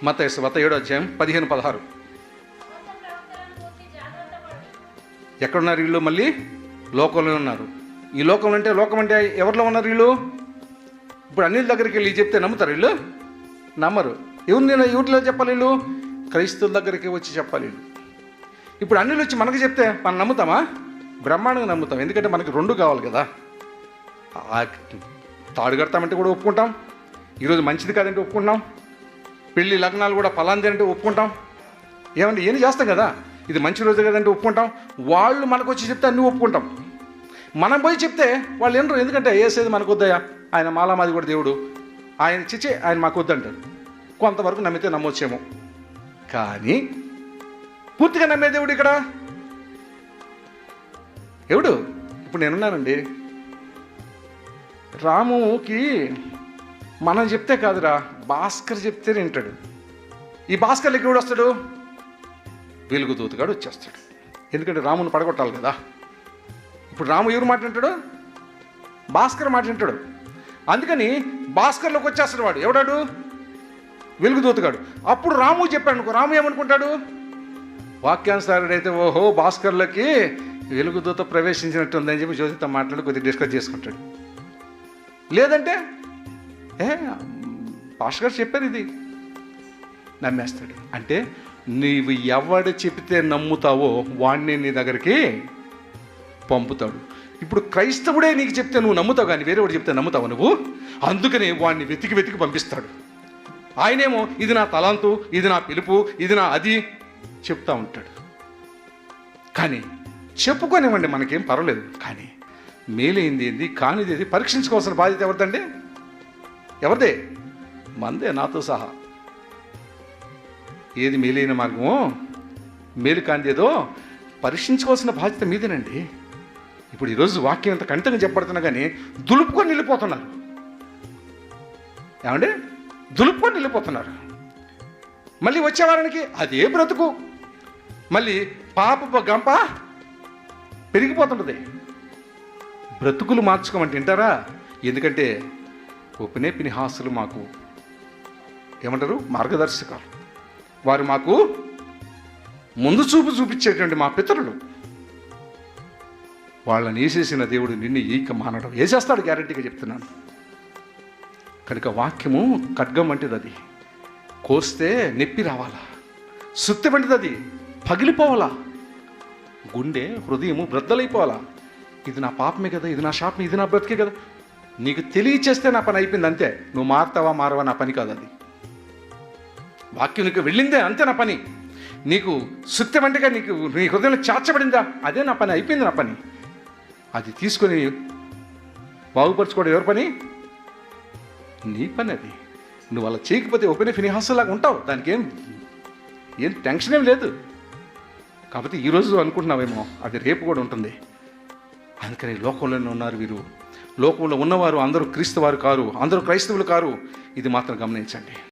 మత్తయి సువార్త 7వ అధ్యాయం 15-16. ఎక్కడున్నారు వీళ్ళు? మళ్ళీ లోకంలో ఉన్నారు. ఈ లోకం అంటే ఎవరిలో ఉన్నారు వీళ్ళు? ఇప్పుడు అన్నిల దగ్గరికి వెళ్ళి చెప్తే నమ్ముతారు వీళ్ళు? నమ్మరు. ఎవరిలో చెప్పాలి వీళ్ళు? క్రైస్తవుల దగ్గరికి వచ్చి చెప్పాలి వీళ్ళు. ఇప్పుడు అన్నిలు వచ్చి మనకు చెప్తే మనం నమ్ముతామా? బ్రహ్మాండంగా నమ్ముతాం. ఎందుకంటే మనకి రెండు కావాలి కదా. తాడు కడతామంటే కూడా ఒప్పుకుంటాం. ఈరోజు మంచిది కాదంటే ఒప్పుకుంటాం. పెళ్ళి లగ్నాలు కూడా పలాంది అంటే ఒప్పుకుంటాం. ఏమంటే ఏం చేస్తాం కదా, ఇది మంచి రోజు కదంటే ఒప్పుకుంటాం. వాళ్ళు మనకు వచ్చి చెప్తే అన్నీ ఒప్పుకుంటాం. మనం పోయి చెప్తే వాళ్ళు వినరు. ఎందుకంటే ఏసేది మనకు వద్దయా, ఆయన మాలామాది కూడా దేవుడు, ఆయన చిచ్చే ఆయన మాకు వద్దంటారు. కొంతవరకు నమ్మితే నమ్మొచ్చేమో, కానీ పూర్తిగా నమ్మే దేవుడు ఇక్కడ ఎవడు? ఇప్పుడు నేనున్నానండి, రాముకి మనం చెప్తే కాదురా, భాస్కర్ చెప్తే వింటాడు. ఈ భాస్కర్లకి ఎవడు వస్తాడు? వెలుగుదూతగాడు వచ్చేస్తాడు. ఎందుకంటే రాముని పడగొట్టాలి కదా. ఇప్పుడు రాము ఎవరు మాట వింటాడు? భాస్కర్ మాట వింటాడు. అందుకని భాస్కర్లోకి వచ్చేస్తాడు. వాడు ఎవడాడు? వెలుగుదూతగాడు. అప్పుడు రాము చెప్పాడు అనుకో, రాము ఏమనుకుంటాడు? వాక్యానుసారుడైతే ఓహో భాస్కర్లకి వెలుగుదూత ప్రవేశించినట్టు ఉందని చెప్పి జ్యోతితో మాట్లాడి కొద్దిగా డిస్కస్ చేసుకుంటాడు. లేదంటే భాస్కర్ చెప్పారు ఇది, నమ్మేస్తాడు. అంటే నీవు ఎవడు చెప్తే నమ్ముతావో వాడిని నీ దగ్గరికి పంపుతాడు. ఇప్పుడు క్రైస్తవుడే నీకు చెప్తే నువ్వు నమ్ముతావు, కానీ వేరే వాడు చెప్తే నమ్ముతావు నువ్వు. అందుకని వాడిని వెతికి పంపిస్తాడు. ఆయనేమో ఇది నా తలాంతు, ఇది నా పిలుపు, ఇది నా అది చెప్తా ఉంటాడు. కానీ చెప్పుకోనివ్వండి, మనకేం పర్వాలేదు. కానీ మేలైంది ఏంది, కానిది ఏది పరీక్షించుకోవాల్సిన బాధ్యత ఎవరిదండి? ఎవరిదే? మందే, నాతో సహా. ఏది మేలైన మార్గమో, మేలు కానిదేదో పరీక్షించుకోవాల్సిన బాధ్యత మీదేనండి. ఇప్పుడు ఈరోజు వాక్యం ఎంత కంటగా చెప్పబడుతున్నా కానీ దులుపుకొని వెళ్ళిపోతున్నారు. ఏమండి? దులుపుకొని వెళ్ళిపోతున్నారు. మళ్ళీ వచ్చేవారానికి అదే బ్రతుకు, మళ్ళీ పాప గంప పెరిగిపోతుంటుంది. బ్రతుకులు మార్చుకోమంటే వింటారా? ఎందుకంటే ఉపనే పినిహాసులు మాకు ఏమంటారు? మార్గదర్శకాలు. వారు మాకు ముందు చూపించేటువంటి మా పితరులు. వాళ్ళని వేసేసిన దేవుడు నిన్ను ఈక మానడం వేసేస్తాడు, గ్యారెంటీగా చెప్తున్నాను. కనుక వాక్యము ఖడ్గం వంటిది. అది కోస్తే నెప్పి రావాలా, సుత్తి వంటిది, అది పగిలిపోవాలా, గుండె హృదయము బ్రద్దలైపోవాలా. ఇది నా పాపమే కదా, ఇది నా శాపమే, ఇది నా బ్రతికే కదా. నీకు తెలియచేస్తే నా పని అయిపోయింది, అంతే. నువ్వు మారవా నా పని కాదు అది. వాక్యం నీకు వెళ్ళిందే, అంతే నా పని. నీకు సుత్తి వంటిగా నీ హృదయంలో చేర్చబడిందా, అదే నా పని, అయిపోయింది నా పని. అది తీసుకొని బాగుపరచుకోవడం ఎవరి పని? నీ పని అది. నువ్వు అలా చేయకపోతే ఉపనే ఫినిహాసులాగా ఉంటావు. దానికి ఏం టెన్షన్ ఏం లేదు. కాబట్టి ఈరోజు అనుకుంటున్నావేమో, అది రేపు కూడా ఉంటుంది. అందుకని లోకంలోనే ఉన్నారు వీరు. లోకంలో ఉన్నవారు అందరూ క్రీస్తు వారు కారు, అందరూ క్రైస్తవులు కారు. ఇది మాత్రం గమనించండి.